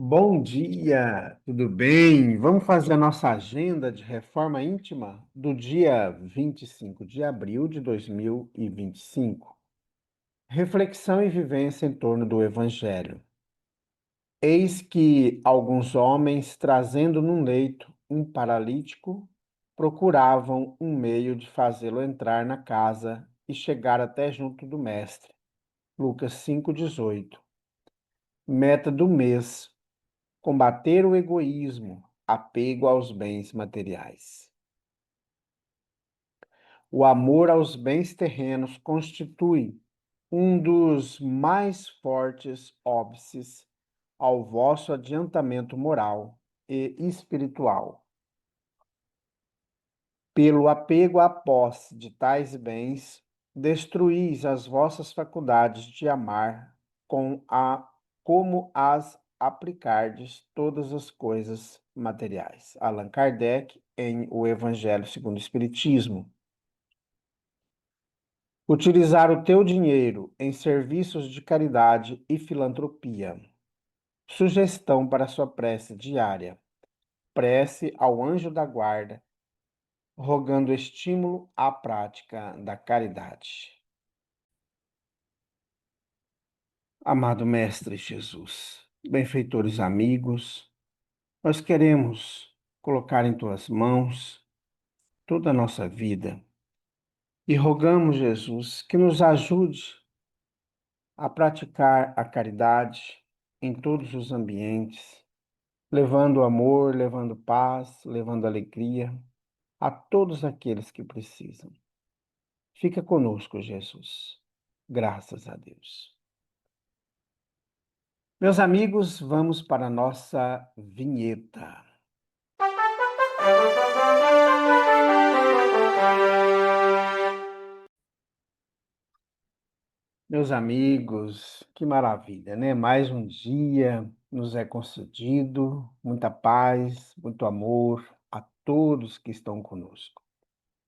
Bom dia, tudo bem? Vamos fazer a nossa agenda de reforma íntima do dia 25 de abril de 2025. Reflexão e vivência em torno do Evangelho. Eis que alguns homens, trazendo num leito um paralítico, procuravam um meio de fazê-lo entrar na casa e chegar até junto do Mestre. Lucas 5,18. Meta do mês: combater o egoísmo, apego aos bens materiais. O amor aos bens terrenos constitui um dos mais fortes óbices ao vosso adiantamento moral e espiritual. Pelo apego à posse de tais bens, destruís as vossas faculdades de amar como as aplicardes todas as coisas materiais. Allan Kardec, em O Evangelho segundo o Espiritismo. Utilizar o teu dinheiro em serviços de caridade e filantropia. Sugestão para sua prece diária. Prece ao anjo da guarda, rogando estímulo à prática da caridade. Amado Mestre Jesus, benfeitores amigos, nós queremos colocar em tuas mãos toda a nossa vida e rogamos, Jesus, que nos ajude a praticar a caridade em todos os ambientes, levando amor, levando paz, levando alegria a todos aqueles que precisam. Fica conosco, Jesus. Graças a Deus. Meus amigos, vamos para a nossa vinheta. Meus amigos, que maravilha, né? Mais um dia nos é concedido, muita paz, muito amor a todos que estão conosco.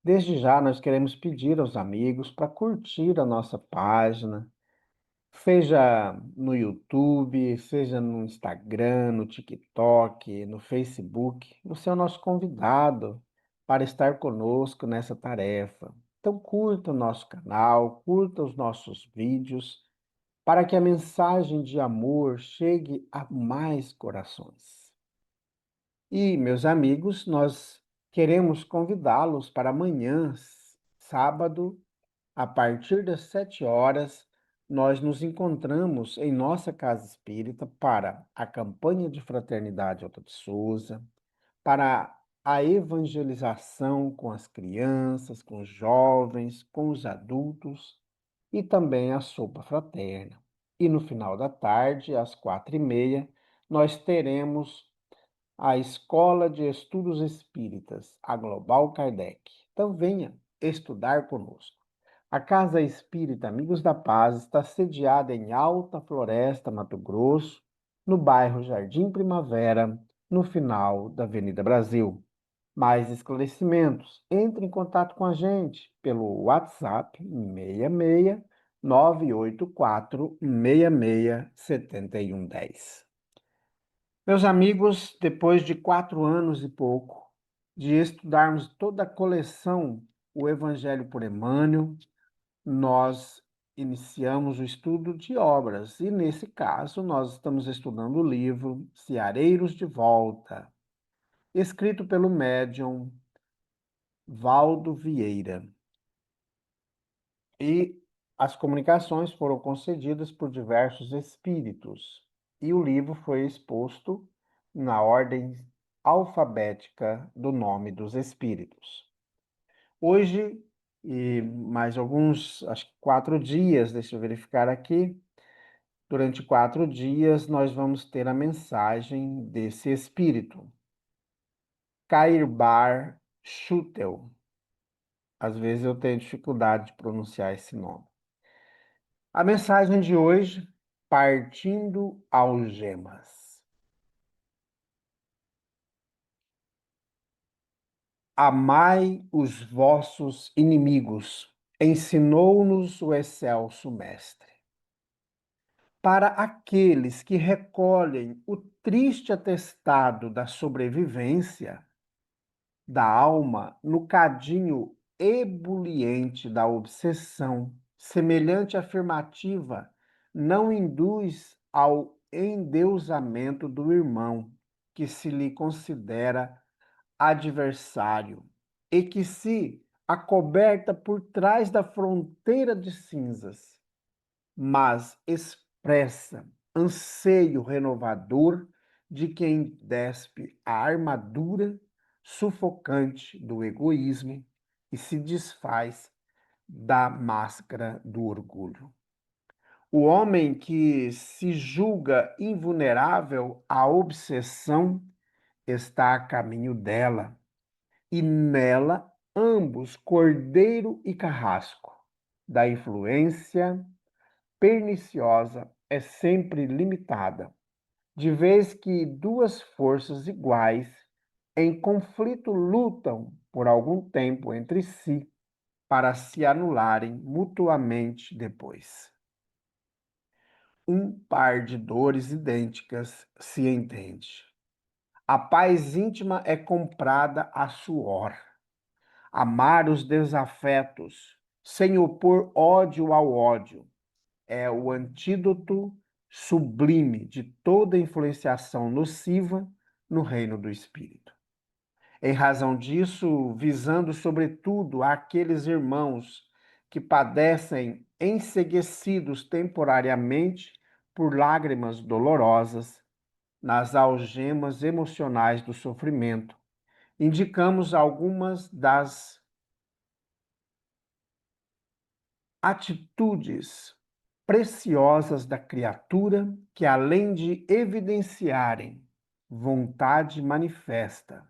Desde já, nós queremos pedir aos amigos para curtir a nossa página, seja no YouTube, seja no Instagram, no TikTok, no Facebook. Você é o nosso convidado para estar conosco nessa tarefa. Então, curta o nosso canal, curta os nossos vídeos, para que a mensagem de amor chegue a mais corações. E, meus amigos, nós queremos convidá-los para amanhã, sábado, a partir das 7 horas, nós nos encontramos em nossa casa espírita para a campanha de fraternidade Alta de Souza, para a evangelização com as crianças, com os jovens, com os adultos e também a sopa fraterna. E no final da tarde, às 4h30, nós teremos a Escola de Estudos Espíritas, a Global Kardec. Então venha estudar conosco. A Casa Espírita Amigos da Paz está sediada em Alta Floresta, Mato Grosso, no bairro Jardim Primavera, no final da Avenida Brasil. Mais esclarecimentos, entre em contato com a gente pelo WhatsApp 66 984 66 7110. Meus amigos, depois de 4 anos e pouco de estudarmos toda a coleção O Evangelho por Emmanuel, nós iniciamos o estudo de obras e, nesse caso, nós estamos estudando o livro Ceareiros de Volta, escrito pelo médium Valdo Vieira. E as comunicações foram concedidas por diversos espíritos, e o livro foi exposto na ordem alfabética do nome dos espíritos. Hoje, e mais alguns, acho que 4 dias, deixa eu verificar aqui, durante 4 dias nós vamos ter a mensagem desse espírito, Kairbar Schutel. Às vezes eu tenho dificuldade de pronunciar esse nome. A mensagem de hoje, partindo algemas. Amai os vossos inimigos, ensinou-nos o excelso Mestre. Para aqueles que recolhem o triste atestado da sobrevivência da alma no cadinho ebuliente da obsessão, semelhante afirmativa não induz ao endeusamento do irmão, que se lhe considera adversário, e que se acoberta por trás da fronteira de cinzas, mas expressa anseio renovador de quem despe a armadura sufocante do egoísmo e se desfaz da máscara do orgulho. O homem que se julga invulnerável à obsessão está a caminho dela, e nela ambos, cordeiro e carrasco, da influência perniciosa é sempre limitada, de vez que duas forças iguais em conflito lutam por algum tempo entre si para se anularem mutuamente depois. Um par de dores idênticas se entende. A paz íntima é comprada a suor. Amar os desafetos, sem opor ódio ao ódio, é o antídoto sublime de toda influenciação nociva no reino do espírito. Em razão disso, visando sobretudo aqueles irmãos que padecem enseguecidos temporariamente por lágrimas dolorosas nas algemas emocionais do sofrimento, indicamos algumas das atitudes preciosas da criatura que, além de evidenciarem vontade manifesta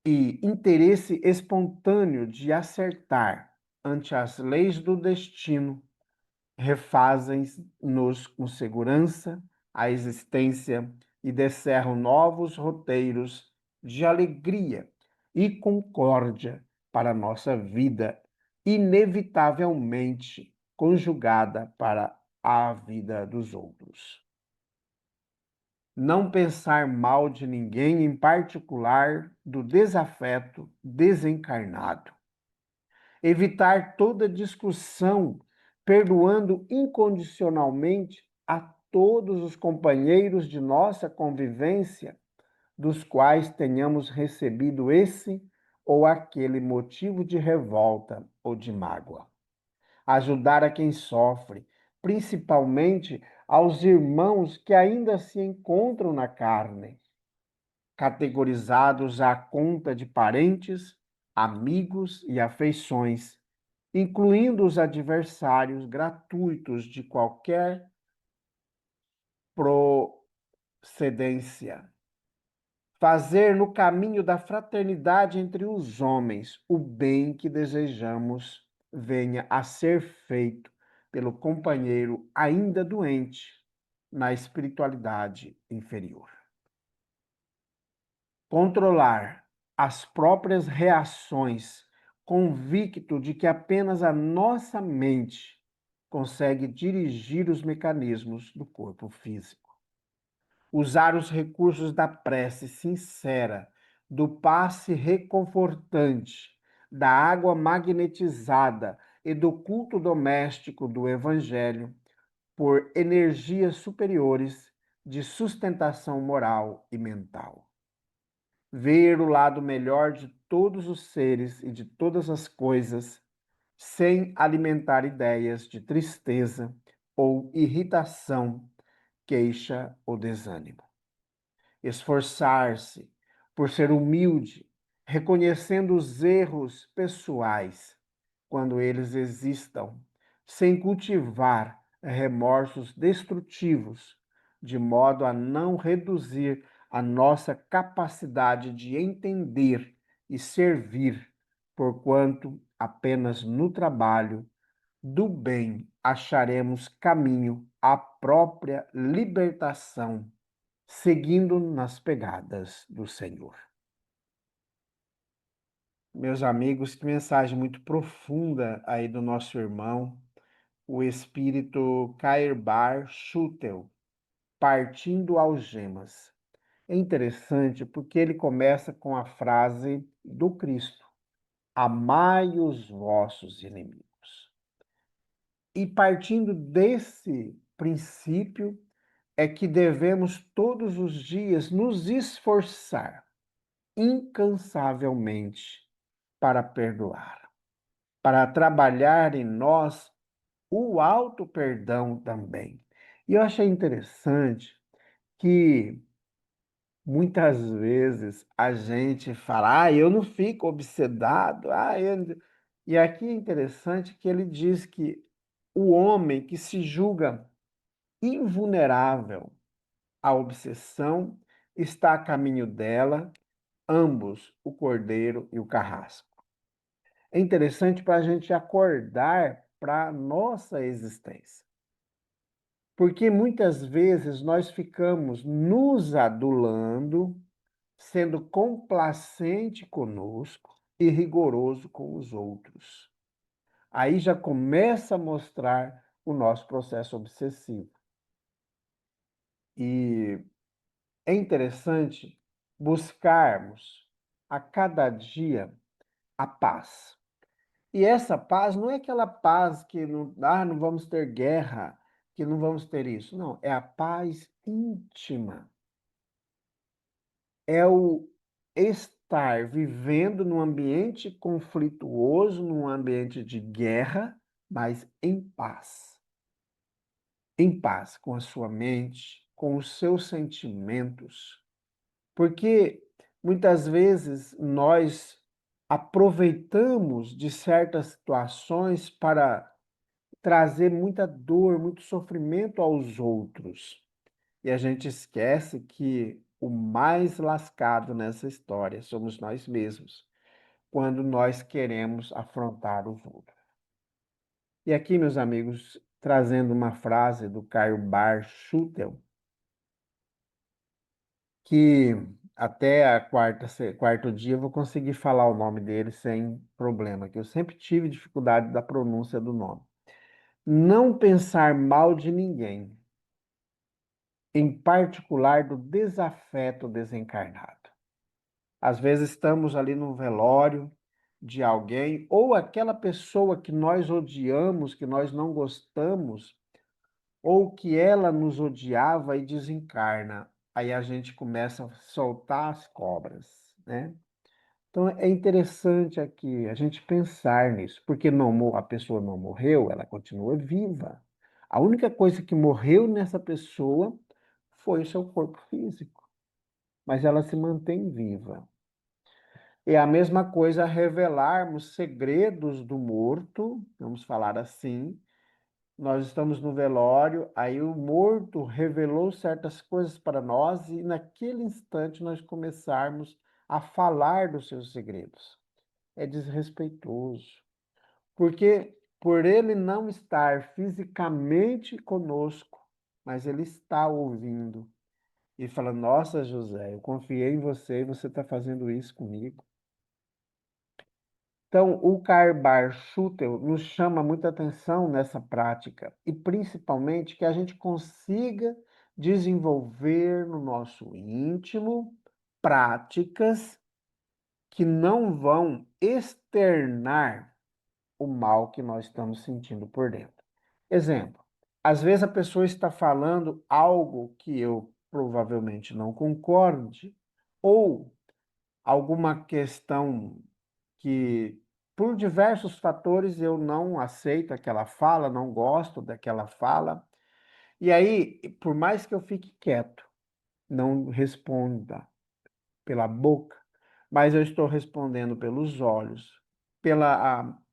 e interesse espontâneo de acertar ante as leis do destino, refazem-nos com segurança a existência e descerram novos roteiros de alegria e concórdia para a nossa vida, inevitavelmente conjugada para a vida dos outros. Não pensar mal de ninguém, em particular do desafeto desencarnado. Evitar toda discussão, perdoando incondicionalmente a todos os companheiros de nossa convivência, dos quais tenhamos recebido esse ou aquele motivo de revolta ou de mágoa. Ajudar a quem sofre, principalmente aos irmãos que ainda se encontram na carne, categorizados à conta de parentes, amigos e afeições, incluindo os adversários gratuitos de qualquer procedência. Fazer no caminho da fraternidade entre os homens o bem que desejamos venha a ser feito pelo companheiro ainda doente na espiritualidade inferior. Controlar as próprias reações, convicto de que apenas a nossa mente consegue dirigir os mecanismos do corpo físico. Usar os recursos da prece sincera, do passe reconfortante, da água magnetizada e do culto doméstico do Evangelho por energias superiores de sustentação moral e mental. Ver o lado melhor de todos os seres e de todas as coisas, sem alimentar ideias de tristeza ou irritação, queixa ou desânimo. Esforçar-se por ser humilde, reconhecendo os erros pessoais, quando eles existam, sem cultivar remorsos destrutivos, de modo a não reduzir a nossa capacidade de entender e servir, porquanto apenas no trabalho do bem acharemos caminho à própria libertação, seguindo nas pegadas do Senhor. Meus amigos, que mensagem muito profunda aí do nosso irmão, o espírito Cairbar Schutel, partindo algemas. É interessante porque ele começa com a frase do Cristo: amai os vossos inimigos. E partindo desse princípio, é que devemos todos os dias nos esforçar incansavelmente para perdoar, para trabalhar em nós o auto perdão também. E eu achei interessante que muitas vezes a gente fala, eu não fico obsedado, E aqui é interessante que ele diz que o homem que se julga invulnerável à obsessão está a caminho dela, ambos, o cordeiro e o carrasco. É interessante para a gente acordar para a nossa existência. Porque muitas vezes nós ficamos nos adulando, sendo complacente conosco e rigoroso com os outros. Aí já começa a mostrar o nosso processo obsessivo. E é interessante buscarmos a cada dia a paz. E essa paz não é aquela paz que não vamos ter guerra, que não vamos ter isso. Não, é a paz íntima. É o estar vivendo num ambiente conflituoso, num ambiente de guerra, mas em paz. Em paz com a sua mente, com os seus sentimentos. Porque muitas vezes nós aproveitamos de certas situações para trazer muita dor, muito sofrimento aos outros. E a gente esquece que o mais lascado nessa história somos nós mesmos, quando nós queremos afrontar os outros. E aqui, meus amigos, trazendo uma frase do Caio Bar Schutel, que até a quarto dia eu vou conseguir falar o nome dele sem problema, que eu sempre tive dificuldade da pronúncia do nome. Não pensar mal de ninguém, em particular do desafeto desencarnado. Às vezes estamos ali no velório de alguém, ou aquela pessoa que nós odiamos, que nós não gostamos, ou que ela nos odiava e desencarna. Aí a gente começa a soltar as cobras, né? Então é interessante aqui a gente pensar nisso, porque a pessoa não morreu, ela continua viva. A única coisa que morreu nessa pessoa foi o seu corpo físico, mas ela se mantém viva. É a mesma coisa revelarmos segredos do morto, vamos falar assim. Nós estamos no velório, aí o morto revelou certas coisas para nós e naquele instante nós começarmos a falar dos seus segredos. É desrespeitoso, porque por ele não estar fisicamente conosco, mas ele está ouvindo e fala: Nossa, José, eu confiei em você e você está fazendo isso comigo. Então, o Karbar Schutel nos chama muita atenção nessa prática e principalmente que a gente consiga desenvolver no nosso íntimo práticas que não vão externar o mal que nós estamos sentindo por dentro. Exemplo, às vezes a pessoa está falando algo que eu provavelmente não concorde ou alguma questão que, por diversos fatores, eu não aceito aquela fala, não gosto daquela fala. E aí, por mais que eu fique quieto, não responda pela boca, mas eu estou respondendo pelos olhos,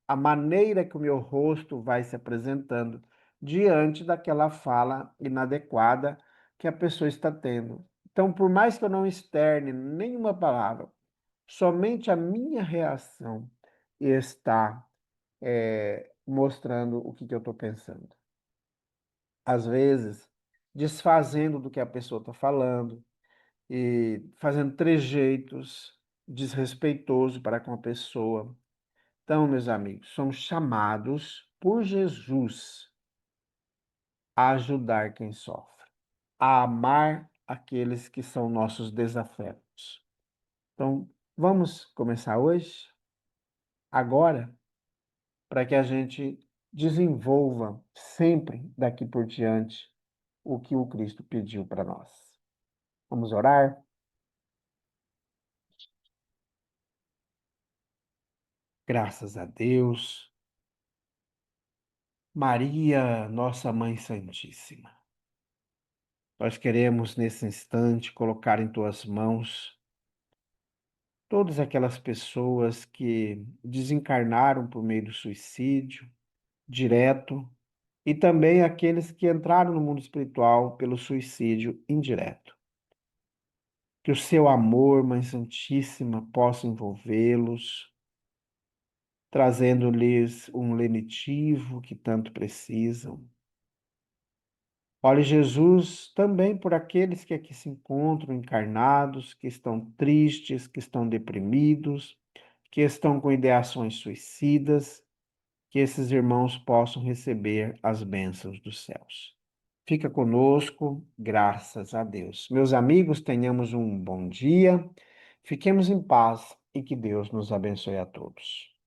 a maneira que o meu rosto vai se apresentando diante daquela fala inadequada que a pessoa está tendo. Então, por mais que eu não externe nenhuma palavra, somente a minha reação está mostrando o que eu estou pensando. Às vezes, desfazendo do que a pessoa está falando e fazendo trejeitos desrespeitosos para com a pessoa. Então, meus amigos, somos chamados por Jesus a ajudar quem sofre, a amar aqueles que são nossos desafetos. Então, vamos começar hoje, agora, para que a gente desenvolva sempre daqui por diante o que o Cristo pediu para nós. Vamos orar? Graças a Deus. Maria, nossa Mãe Santíssima, nós queremos nesse instante colocar em tuas mãos todas aquelas pessoas que desencarnaram por meio do suicídio direto e também aqueles que entraram no mundo espiritual pelo suicídio indireto. Que o seu amor, Mãe Santíssima, possa envolvê-los, trazendo-lhes um lenitivo que tanto precisam. Olhe, Jesus, também por aqueles que aqui se encontram encarnados, que estão tristes, que estão deprimidos, que estão com ideações suicidas, que esses irmãos possam receber as bênçãos dos céus. Fica conosco, graças a Deus. Meus amigos, tenhamos um bom dia, fiquemos em paz e que Deus nos abençoe a todos.